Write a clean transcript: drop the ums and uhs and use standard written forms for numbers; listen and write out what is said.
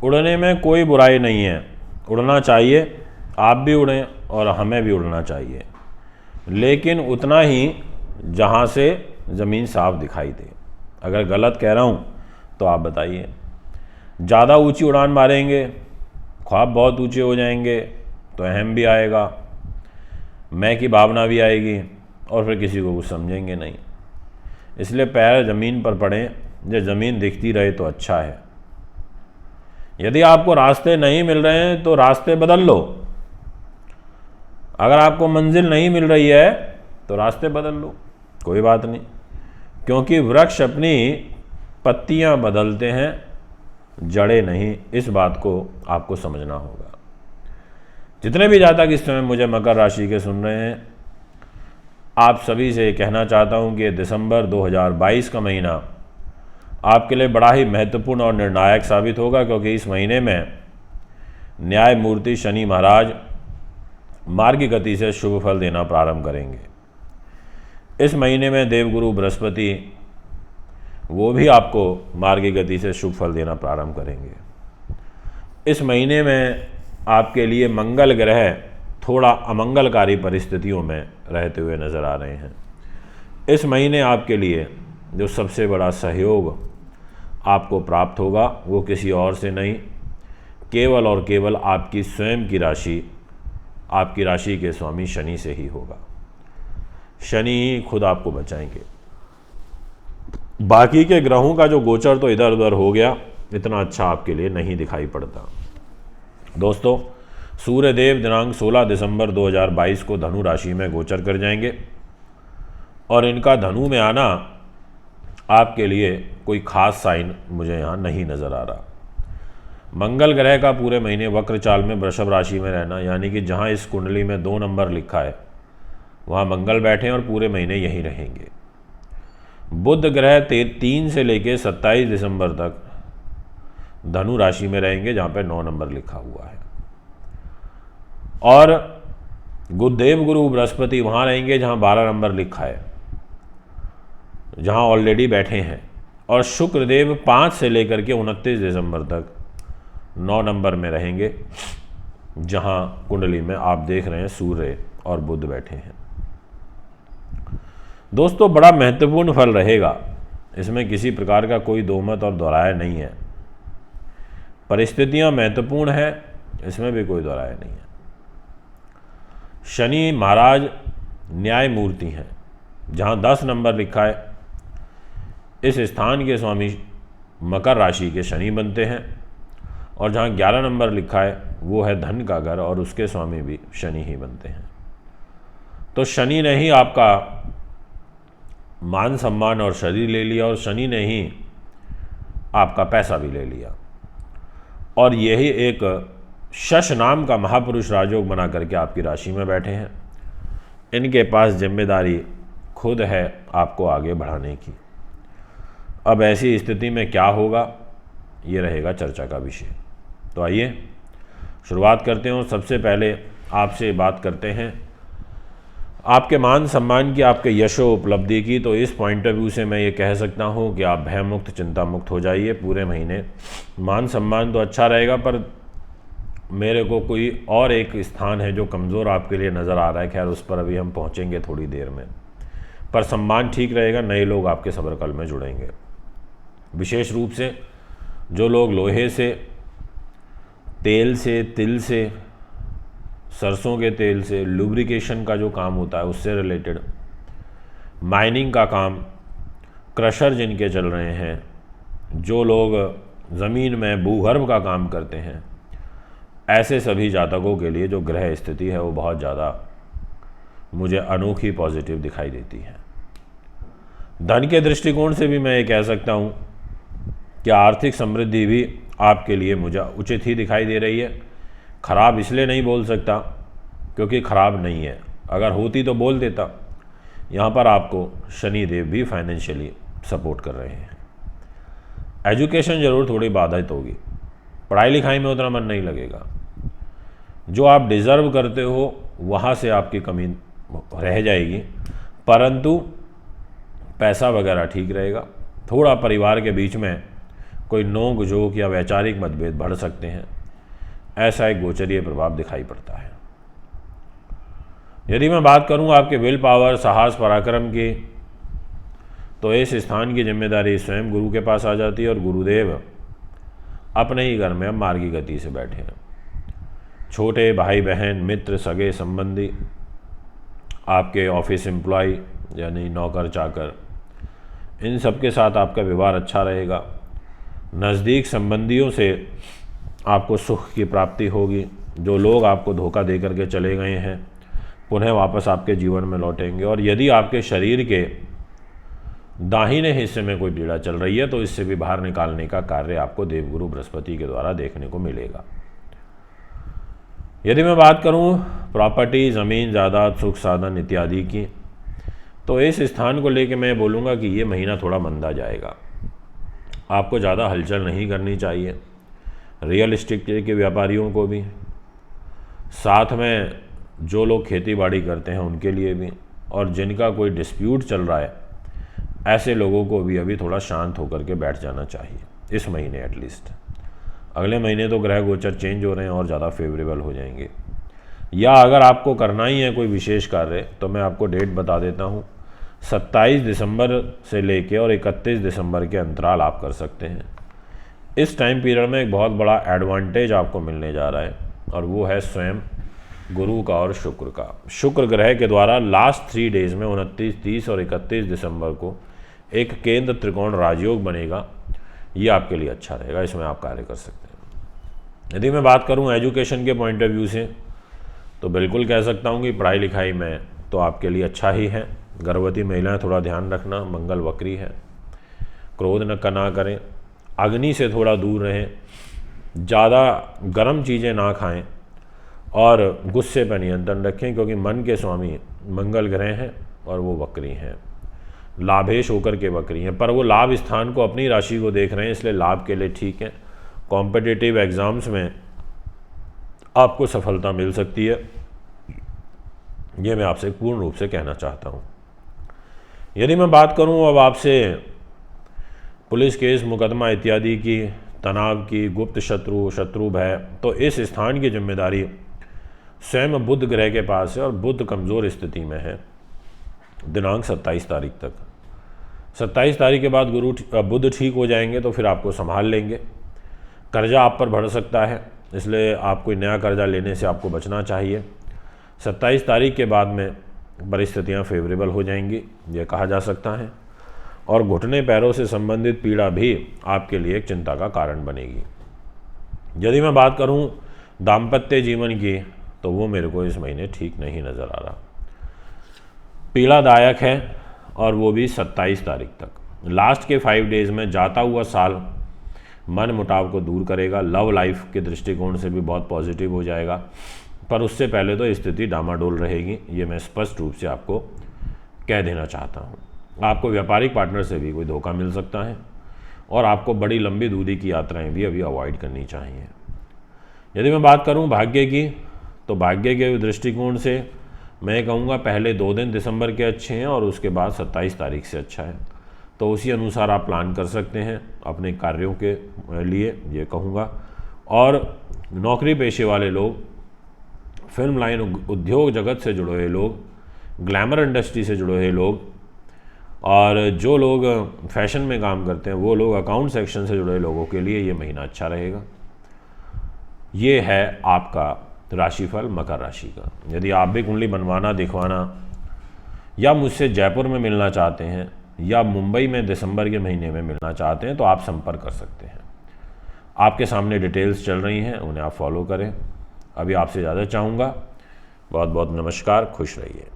उड़ने में कोई बुराई नहीं है, उड़ना चाहिए, आप भी उड़ें और हमें भी उड़ना चाहिए, लेकिन उतना ही जहाँ से ज़मीन साफ दिखाई दे। अगर गलत कह रहा हूँ तो आप बताइए। ज़्यादा ऊंची उड़ान मारेंगे, ख्वाब बहुत ऊंचे हो जाएंगे तो अहम भी आएगा, मैं की भावना भी आएगी और फिर किसी को कुछ समझेंगे नहीं। इसलिए पैर ज़मीन पर पड़ें, जब ज़मीन दिखती रहे तो अच्छा है। यदि आपको रास्ते नहीं मिल रहे हैं तो रास्ते बदल लो। अगर आपको मंजिल नहीं मिल रही है तो रास्ते बदल लो, कोई बात नहीं, क्योंकि वृक्ष अपनी पत्तियां बदलते हैं, जड़ें नहीं। इस बात को आपको समझना होगा। जितने भी जातक इस समय मुझे मकर राशि के सुन रहे हैं, आप सभी से कहना चाहता हूं कि दिसंबर 2022 का महीना आपके लिए बड़ा ही महत्वपूर्ण और निर्णायक साबित होगा, क्योंकि इस महीने में न्यायमूर्ति शनि महाराज मार्ग की गति से शुभ फल देना प्रारंभ करेंगे। इस महीने में देवगुरु बृहस्पति वो भी आपको मार्ग की गति से शुभ फल देना प्रारंभ करेंगे। इस महीने में आपके लिए मंगल ग्रह थोड़ा अमंगलकारी परिस्थितियों में रहते हुए नजर आ रहे हैं। इस महीने आपके लिए जो सबसे बड़ा सहयोग आपको प्राप्त होगा वो किसी और से नहीं, केवल और केवल आपकी स्वयं की राशि, आपकी राशि के स्वामी शनि से ही होगा। शनि ही खुद आपको बचाएंगे। बाकी के ग्रहों का जो गोचर तो इधर उधर हो गया, इतना अच्छा आपके लिए नहीं दिखाई पड़ता। दोस्तों, सूर्यदेव दिनांक 16 दिसंबर 2022 को धनु राशि में गोचर कर जाएंगे और इनका धनु में आना आपके लिए कोई खास साइन मुझे यहाँ नहीं नज़र आ रहा। मंगल ग्रह का पूरे महीने वक्र चाल में वृषभ राशि में रहना, यानी कि जहाँ इस कुंडली में 2 नंबर लिखा है वहाँ मंगल बैठे और पूरे महीने यहीं रहेंगे। बुध ग्रह 3 से लेकर 27 दिसंबर तक धनु राशि में रहेंगे, जहाँ पे 9 नंबर लिखा हुआ है। और गुरुदेव गुरु बृहस्पति वहाँ रहेंगे जहाँ 12 नंबर लिखा है, जहाँ ऑलरेडी बैठे हैं। और शुक्रदेव 5 से लेकर के 29 दिसंबर तक 9 नंबर में रहेंगे, जहाँ कुंडली में आप देख रहे हैं सूर्य और बुध बैठे हैं। दोस्तों, बड़ा महत्वपूर्ण फल रहेगा, इसमें किसी प्रकार का कोई दोमत और दोहराया नहीं है। परिस्थितियां महत्वपूर्ण है, इसमें भी कोई दोहराया नहीं है। शनि महाराज न्यायमूर्ति हैं, जहाँ 10 नंबर लिखा है इस स्थान के स्वामी मकर राशि के शनि बनते हैं, और जहाँ 11 नंबर लिखा है वो है धन का घर और उसके स्वामी भी शनि ही बनते हैं। तो शनि ने ही आपका मान सम्मान और शरीर ले लिया, और शनि ने ही आपका पैसा भी ले लिया। और यही एक शश नाम का महापुरुष राजयोग बना करके आपकी राशि में बैठे हैं। इनके पास जिम्मेदारी खुद है आपको आगे बढ़ाने की। अब ऐसी स्थिति में क्या होगा, ये रहेगा चर्चा का विषय। तो आइए शुरुआत करते हैं। सबसे पहले आपसे बात करते हैं आपके मान सम्मान की, आपके यशो उपलब्धि की। तो इस पॉइंट ऑफ व्यू से मैं ये कह सकता हूँ कि आप भय मुक्त, चिंता मुक्त हो जाइए। पूरे महीने मान सम्मान तो अच्छा रहेगा, पर मेरे को कोई और एक स्थान है जो कमज़ोर आपके लिए नज़र आ रहा है। खैर, उस पर अभी हम पहुँचेंगे थोड़ी देर में। पर सम्मान ठीक रहेगा, नए लोग आपके सर्कल में जुड़ेंगे। विशेष रूप से जो लोग लोहे से, तेल से, तिल से, सरसों के तेल से, लुब्रिकेशन का जो काम होता है उससे रिलेटेड, माइनिंग का काम, क्रशर जिनके चल रहे हैं, जो लोग ज़मीन में भूगर्भ का काम करते हैं, ऐसे सभी जातकों के लिए जो ग्रह स्थिति है वो बहुत ज़्यादा मुझे अनोखी पॉजिटिव दिखाई देती है। धन के दृष्टिकोण से भी मैं ये कह सकता हूँ कि आर्थिक समृद्धि भी आपके लिए मुझे उचित ही दिखाई दे रही है। खराब इसलिए नहीं बोल सकता क्योंकि खराब नहीं है, अगर होती तो बोल देता। यहाँ पर आपको शनि देव भी फाइनेंशियली सपोर्ट कर रहे हैं। एजुकेशन ज़रूर थोड़ी बाधित होगी, पढ़ाई लिखाई में उतना मन नहीं लगेगा। जो आप डिज़र्व करते हो वहाँ से आपकी कमी रह जाएगी, परंतु पैसा वगैरह ठीक रहेगा। थोड़ा परिवार के बीच में कोई नोक झोंक या वैचारिक मतभेद बढ़ सकते हैं, ऐसा एक गोचरीय प्रभाव दिखाई पड़ता है। यदि मैं बात करूं आपके विल पावर, साहस, पराक्रम की, तो इस स्थान की जिम्मेदारी स्वयं गुरु के पास आ जाती है और गुरुदेव अपने ही घर में अब मार्गी गति से बैठे हैं। छोटे भाई बहन, मित्र, सगे संबंधी, आपके ऑफिस एम्प्लॉय यानी नौकर चाकर, इन सब के साथ आपका व्यवहार अच्छा रहेगा। नज़दीक संबंधियों से आपको सुख की प्राप्ति होगी। जो लोग आपको धोखा दे करके चले गए हैं पुनः वापस आपके जीवन में लौटेंगे। और यदि आपके शरीर के दाहिने हिस्से में कोई पीड़ा चल रही है तो इससे भी बाहर निकालने का कार्य आपको देवगुरु बृहस्पति के द्वारा देखने को मिलेगा। यदि मैं बात करूं प्रॉपर्टी, ज़मीन, जायदाद, सुख साधन इत्यादि की, तो इस स्थान को लेकर मैं बोलूँगा कि ये महीना थोड़ा मंदा जाएगा। आपको ज़्यादा हलचल नहीं करनी चाहिए। रियल एस्टेट के व्यापारियों को भी, साथ में जो लोग खेती बाड़ी करते हैं उनके लिए भी, और जिनका कोई डिस्प्यूट चल रहा है ऐसे लोगों को भी अभी थोड़ा शांत होकर के बैठ जाना चाहिए इस महीने एटलीस्ट। अगले महीने तो ग्रह गोचर चेंज हो रहे हैं और ज़्यादा फेवरेबल हो जाएंगे। या अगर आपको करना ही है कोई विशेष कार्य तो मैं आपको डेट बता देता हूँ। 27 दिसंबर से लेके और 31 दिसंबर के अंतराल आप कर सकते हैं। इस टाइम पीरियड में एक बहुत बड़ा एडवांटेज आपको मिलने जा रहा है और वो है स्वयं गुरु का और शुक्र का। शुक्र ग्रह के द्वारा लास्ट 3 डेज में 29, 30 और 31 दिसंबर को एक केंद्र त्रिकोण राजयोग बनेगा। ये आपके लिए अच्छा रहेगा, इसमें आप कार्य कर सकते हैं। यदि मैं बात करूं एजुकेशन के पॉइंट ऑफ व्यू से तो बिल्कुल कह सकता हूं कि पढ़ाई लिखाई में तो आपके लिए अच्छा ही है। गर्भवती महिलाएं थोड़ा ध्यान रखना, मंगल वक्री है, क्रोध ना करें, अग्नि से थोड़ा दूर रहें, ज़्यादा गर्म चीज़ें ना खाएं और गुस्से पर नियंत्रण रखें क्योंकि मन के स्वामी मंगल ग्रह हैं और वो वक्री हैं, लाभेश होकर के वक्री हैं। पर वो लाभ स्थान को अपनी राशि को देख रहे हैं, इसलिए लाभ के लिए ठीक है। कॉम्पिटिटिव एग्ज़ाम्स में आपको सफलता मिल सकती है, ये मैं आपसे पूर्ण रूप से कहना चाहता हूँ। यदि मैं बात करूँ अब आपसे पुलिस केस, मुकदमा इत्यादि की, तनाव की, गुप्त शत्रु भय, तो इस स्थान की जिम्मेदारी स्वयं बुध ग्रह के पास है और बुध कमज़ोर स्थिति में है दिनांक 27 तारीख तक। 27 तारीख के बाद बुध ठीक हो जाएंगे तो फिर आपको संभाल लेंगे। कर्जा आप पर बढ़ सकता है, इसलिए आप कोई नया कर्जा लेने से आपको बचना चाहिए। 27 तारीख के बाद में परिस्थितियां फेवरेबल हो जाएंगी, ये कहा जा सकता है। और घुटने पैरों से संबंधित पीड़ा भी आपके लिए एक चिंता का कारण बनेगी। यदि मैं बात करूं दाम्पत्य जीवन की तो वो मेरे को इस महीने ठीक नहीं नज़र आ रहा, पीड़ादायक है और वो भी 27 तारीख तक। लास्ट के 5 डेज़ में जाता हुआ साल मन मुटाव को दूर करेगा, लव लाइफ के दृष्टिकोण से भी बहुत पॉजिटिव हो जाएगा, पर उससे पहले तो स्थिति डामाडोल रहेगी, ये मैं स्पष्ट रूप से आपको कह देना चाहता हूँ। आपको व्यापारिक पार्टनर से भी कोई धोखा मिल सकता है और आपको बड़ी लंबी दूरी की यात्राएं भी अभी अवॉइड करनी चाहिए। यदि मैं बात करूं भाग्य की तो भाग्य के दृष्टिकोण से मैं कहूँगा पहले 2 दिन दिसंबर के अच्छे हैं और उसके बाद 27 तारीख से अच्छा है, तो उसी अनुसार आप प्लान कर सकते हैं अपने कार्यों के लिए, ये कहूँगा। और नौकरी पेशे वाले लोग, फिल्म लाइन, उद्योग जगत से जुड़े हुए लोग, ग्लैमर इंडस्ट्री से जुड़े हुए लोग और जो लोग फैशन में काम करते हैं वो लोग, अकाउंट सेक्शन से जुड़े लोगों के लिए ये महीना अच्छा रहेगा। ये है आपका राशिफल मकर राशि का। यदि आप भी कुंडली बनवाना, दिखवाना या मुझसे जयपुर में मिलना चाहते हैं या मुंबई में दिसंबर के महीने में मिलना चाहते हैं तो आप संपर्क कर सकते हैं। आपके सामने डिटेल्स चल रही हैं, उन्हें आप फॉलो करें। अभी आपसे ज़्यादा चाहूँगा। बहुत बहुत नमस्कार, खुश रहिए।